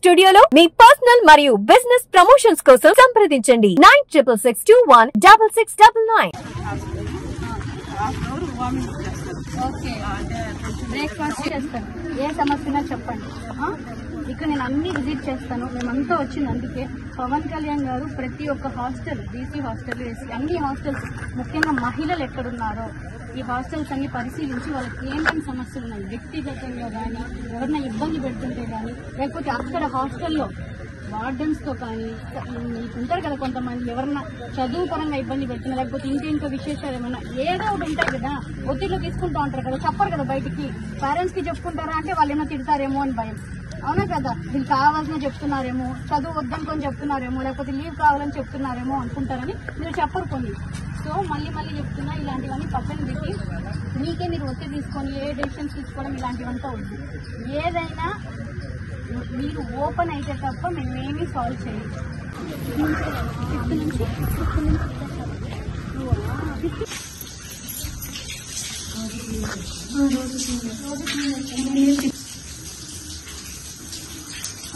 స్టూడియోలో మీ పర్సనల్ మరియు business promotions కోసం సంప్రదించండి 9666216699. బ్రేక్ఫాస్ట్ చేస్తాను, ఏ సమస్య చెప్పండి. ఇక్కడ నేను అన్ని విజిట్ చేస్తాను. మేమంతా వచ్చింది అందుకే. పవన్ కళ్యాణ్ గారు ప్రతి ఒక్క హాస్టల్, బీసీ హాస్టల్, అన్ని హాస్టల్స్, ముఖ్యంగా మహిళలు ఎక్కడున్నారో ఈ హాస్టల్స్ అన్ని పరిశీలించి వాళ్ళకి ఏమేమి సమస్యలు ఉన్నాయి, వ్యక్తిగతంగా కానీ ఎవరైనా ఇబ్బంది పెడుతుంటే కానీ, లేకపోతే అక్కడ హాస్టల్లో వార్డెన్స్ తో కానీ ఉంటారు కదా కొంతమంది, ఎవరన్నా చదువు పరంగా ఇబ్బంది పెడుతున్నా, లేకపోతే ఇంకేంటో విశేషాలు ఏమన్నా ఏదో ఒకటి ఉంటాయి కదా, ఒత్తిడిలో తీసుకుంటూ ఉంటారు కదా, చెప్పరు కదా బయటికి. పేరెంట్స్ కి చెప్పుకుంటారా అంటే వాళ్ళు ఏమో తిడతారేమో అని భయం. అవునా కదా, వీళ్ళు కావాల్సిన చెప్తున్నారేమో, చదువు వద్దనుకొని చెప్తున్నారేమో, లేకపోతే లీవ్ కావాలని చెప్తున్నారేమో అనుకుంటారని మీరు చెప్పరు కొన్ని. సో మళ్ళీ చెప్తున్నా, ఇలాంటివన్నీ పక్కన పెట్టి మీకే మీరు ఒత్తిడి తీసుకొని ఏ డెసిషన్స్ తీసుకోవడం ఇలాంటివంతా ఉంది. ఏదైనా మీరు ఓపెన్ అయితే తప్ప మేమేమీ సాల్వ్ చేయలేదు.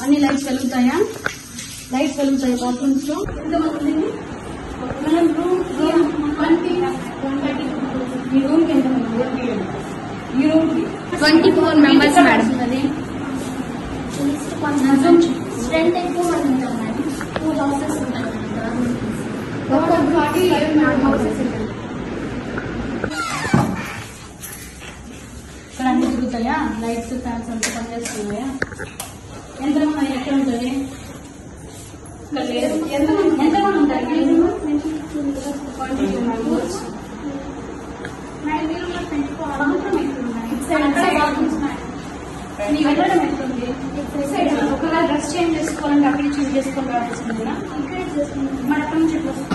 అన్ని లైట్స్ వెలుగుతాయా? లైట్స్ వెలుగుతాయి బాత్రూమ్స్ లో. ఎంతమంది మనం ఈ రూమ్ కి ఎంతమంది? ఈ రూమ్ కి 24 మెంబర్స్ మేడం. స్ట్రెంత్ ఎక్కువ మంది ఉంటాం మేడం. 2 హౌసెస్ ఉంటాయి. ఒక్కొక్క 45 హౌసెస్ ఉంటాయి. ఇక్కడ అన్ని తిరుగుతాయా? లైట్స్, ఫ్యాన్స్ అంతా పనిచేస్తున్నాయా? ఎంతమంది ఎక్కడ ఉంటుంది? ఎంతమంది ఉంటారు? 22 మెంబర్స్. మేడం మీరు 24 బాత్రూమ్ ఎక్కడ మీకు వెళ్ళడం ఎట్లుంది? ఒకవేళ డ్రెస్ చేంజ్ చేసుకోవాలంటే అక్కడే చేంజ్ చేసుకొని రావాల్సింది కదా, ఇక్కడే చేసుకుంటాం. మరి అక్కడ నుంచి ఎట్లా వస్తుంది?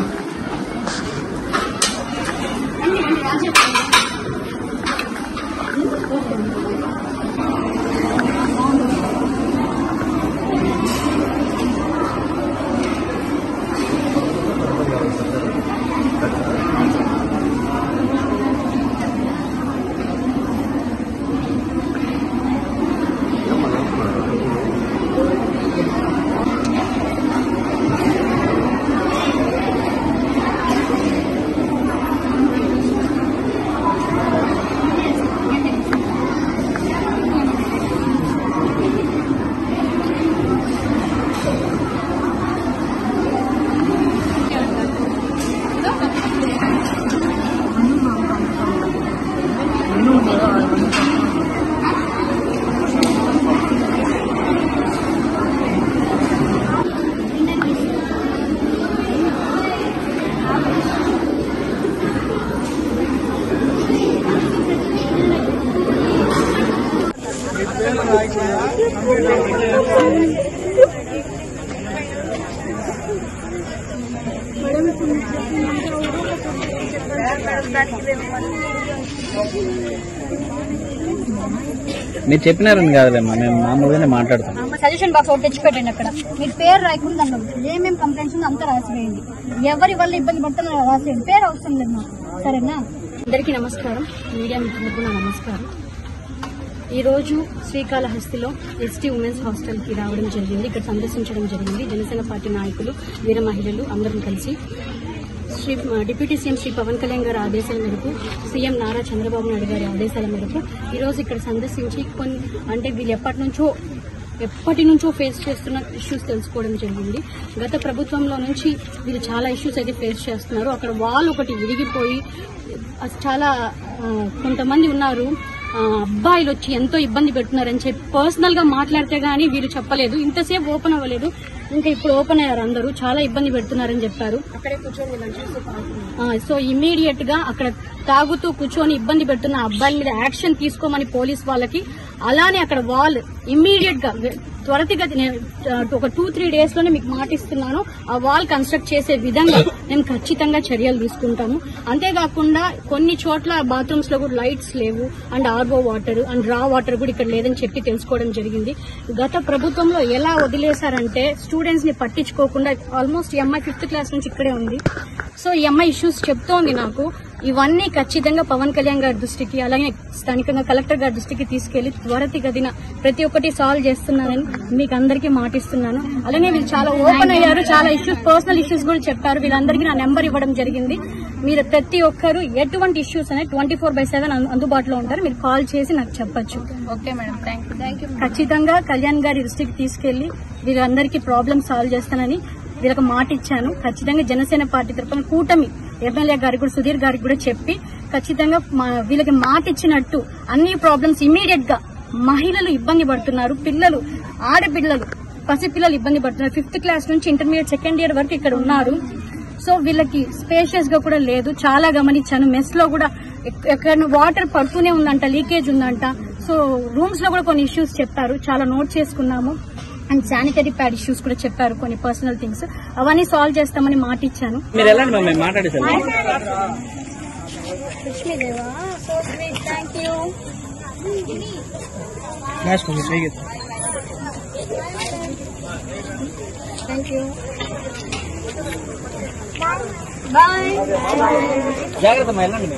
మీరు చెప్పినారని కాదులేమ్మా, మేము మామూలుగానే మాట్లాడతాం. సజెషన్ బాక్స్ ఒకటి తెచ్చిపెట్టండి. అక్కడ మీరు పేరు రాయకుండా దాంట్లో ఏమేమి కంప్లైంట్స్ ఉందో అంతా రాసివేయండి. ఎవరి వల్ల ఇబ్బంది పడుతున్నా రాసేయండి, పేరు అవసరం లేదు మాకు, సరేనా? అందరికీ నమస్కారం, మీడియా మిత్రులకు నా నమస్కారం. ఈరోజు శ్రీకాళహస్తిలో ఎస్టీ ఉమెన్స్ హాస్టల్ కి రావడం జరిగింది. ఇక్కడ సందర్శించడం జరిగింది. జనసేన పార్టీ నాయకులు, వీర మహిళలు అందరం కలిసి డిప్యూటీ సీఎం శ్రీ పవన్ కళ్యాణ్ గారి ఆదేశాల మేరకు, సీఎం నారా చంద్రబాబు నాయుడు గారి ఆదేశాల మేరకు ఈరోజు ఇక్కడ సందర్శించి అంటే వీళ్ళు ఎప్పటి నుంచో ఫేస్ చేస్తున్న ఇష్యూస్ తెలుసుకోవడం జరిగింది. గత ప్రభుత్వంలో నుంచి వీళ్ళు చాలా ఇష్యూస్ అయితే ఫేస్ చేస్తున్నారు. అక్కడ వాళ్ళు ఒకటి విరిగిపోయి చాలా కొంతమంది ఉన్నారు, అబ్బాయిలు వచ్చి ఎంతో ఇబ్బంది పెడుతున్నారని చెప్పి పర్సనల్ గా మాట్లాడితే గానీ వీళ్ళు చెప్పలేదు. ఇంతసేపు ఓపెన్ అవ్వలేదు, ఇంకా ఇప్పుడు ఓపెన్ అయ్యారు. అందరూ చాలా ఇబ్బంది పెడుతున్నారని చెప్పారు. అక్కడే కూర్చొని సో ఇమీడియట్ గా అక్కడ తాగుతూ కూర్చొని ఇబ్బంది పెడుతున్న అబ్బాయిల మీద యాక్షన్ తీసుకోమని పోలీస్ వాళ్ళకి, అలానే అక్కడ వాల్ ఇమ్మీడియట్ గా త్వరితగతిన ఒక 2-3 డేస్ లోనే మీకు మాటిస్తున్నాను, ఆ వాల్ కన్స్ట్రక్ట్ చేసే విధంగా మేము ఖచ్చితంగా చర్యలు తీసుకుంటాము. అంతేకాకుండా కొన్ని చోట్ల బాత్రూమ్స్ లో కూడా లైట్స్ లేవు, అండ్ ఆర్ఓ వాటర్ అండ్ రా వాటర్ కూడా ఇక్కడ లేదని చెప్పి తెలుసుకోవడం జరిగింది. గత ప్రభుత్వంలో ఎలా వదిలేశారంటే స్టూడెంట్స్ ని పట్టించుకోకుండా, ఆల్మోస్ట్ ఈ అమ్మాయి 5th క్లాస్ నుంచి ఇక్కడే ఉంది. సో ఈ అమ్మాయి ఇష్యూస్ చెప్తోంది నాకు. ఇవన్నీ ఖచ్చితంగా పవన్ కళ్యాణ్ గారి దృష్టికి, అలాగే స్థానికంగా కలెక్టర్ గారి దృష్టికి తీసుకెళ్లి త్వరితగతిన ప్రతి ఒక్కటి సాల్వ్ చేస్తున్నానని మీకు అందరికీ మాటిస్తున్నాను. అలాగే వీళ్ళు చాలా ఓపెన్ అయ్యారు, చాలా ఇష్యూస్, పర్సనల్ ఇష్యూస్ కూడా చెప్పారు. వీళ్ళందరికీ నా నెంబర్ ఇవ్వడం జరిగింది. మీరు ప్రతి ఒక్కరు ఎటువంటి ఇష్యూస్ అనేది 24/7 అందుబాటులో ఉంటారు. మీరు కాల్ చేసి నాకు చెప్పొచ్చు. Okay madam, thank you. ఖచ్చితంగా కళ్యాణ్ గారి దృష్టికి తీసుకెళ్లి వీళ్ళందరికీ ప్రాబ్లమ్ సాల్వ్ చేస్తానని వీళ్ళకి మాట ఇచ్చాను. ఖచ్చితంగా జనసేన పార్టీ తరఫున కూటమి ఎమ్మెల్యే గారికి కూడా, సుధీర్ గారికి కూడా చెప్పి ఖచ్చితంగా వీళ్ళకి మాట ఇచ్చినట్టు అన్ని ప్రాబ్లమ్స్ ఇమీడియట్ గా, మహిళలు ఇబ్బంది పడుతున్నారు, పిల్లలు, ఆడపిల్లలు, పసిపిల్లలు ఇబ్బంది పడుతున్నారు. 5th క్లాస్ నుంచి ఇంటర్మీడియట్ 2nd ఇయర్ వరకు ఇక్కడ ఉన్నారు. సో వీళ్ళకి స్పేషియస్ గా కూడా లేదు. చాలా గమనించాను. మెస్ లో కూడా ఎక్కడ వాటర్ పడుతూనే ఉందంట, లీకేజ్ ఉందంట. సో రూమ్స్ లో కూడా కొన్ని ఇష్యూస్ చెప్పారు, చాలా నోట్ చేసుకున్నాము. అండ్ శానిటరీ ప్యాడ్ ఇష్యూస్ కూడా చెప్పారు, కొన్ని పర్సనల్ థింగ్స్. అవన్నీ సాల్వ్ చేస్తామని మాట ఇచ్చాను. మీరు ఎలా మాట్లాడేసారు? లక్ష్మీదేవా, so sweet, thank you. Thank you, bye. జాగ్రత్త వెళ్ళండి.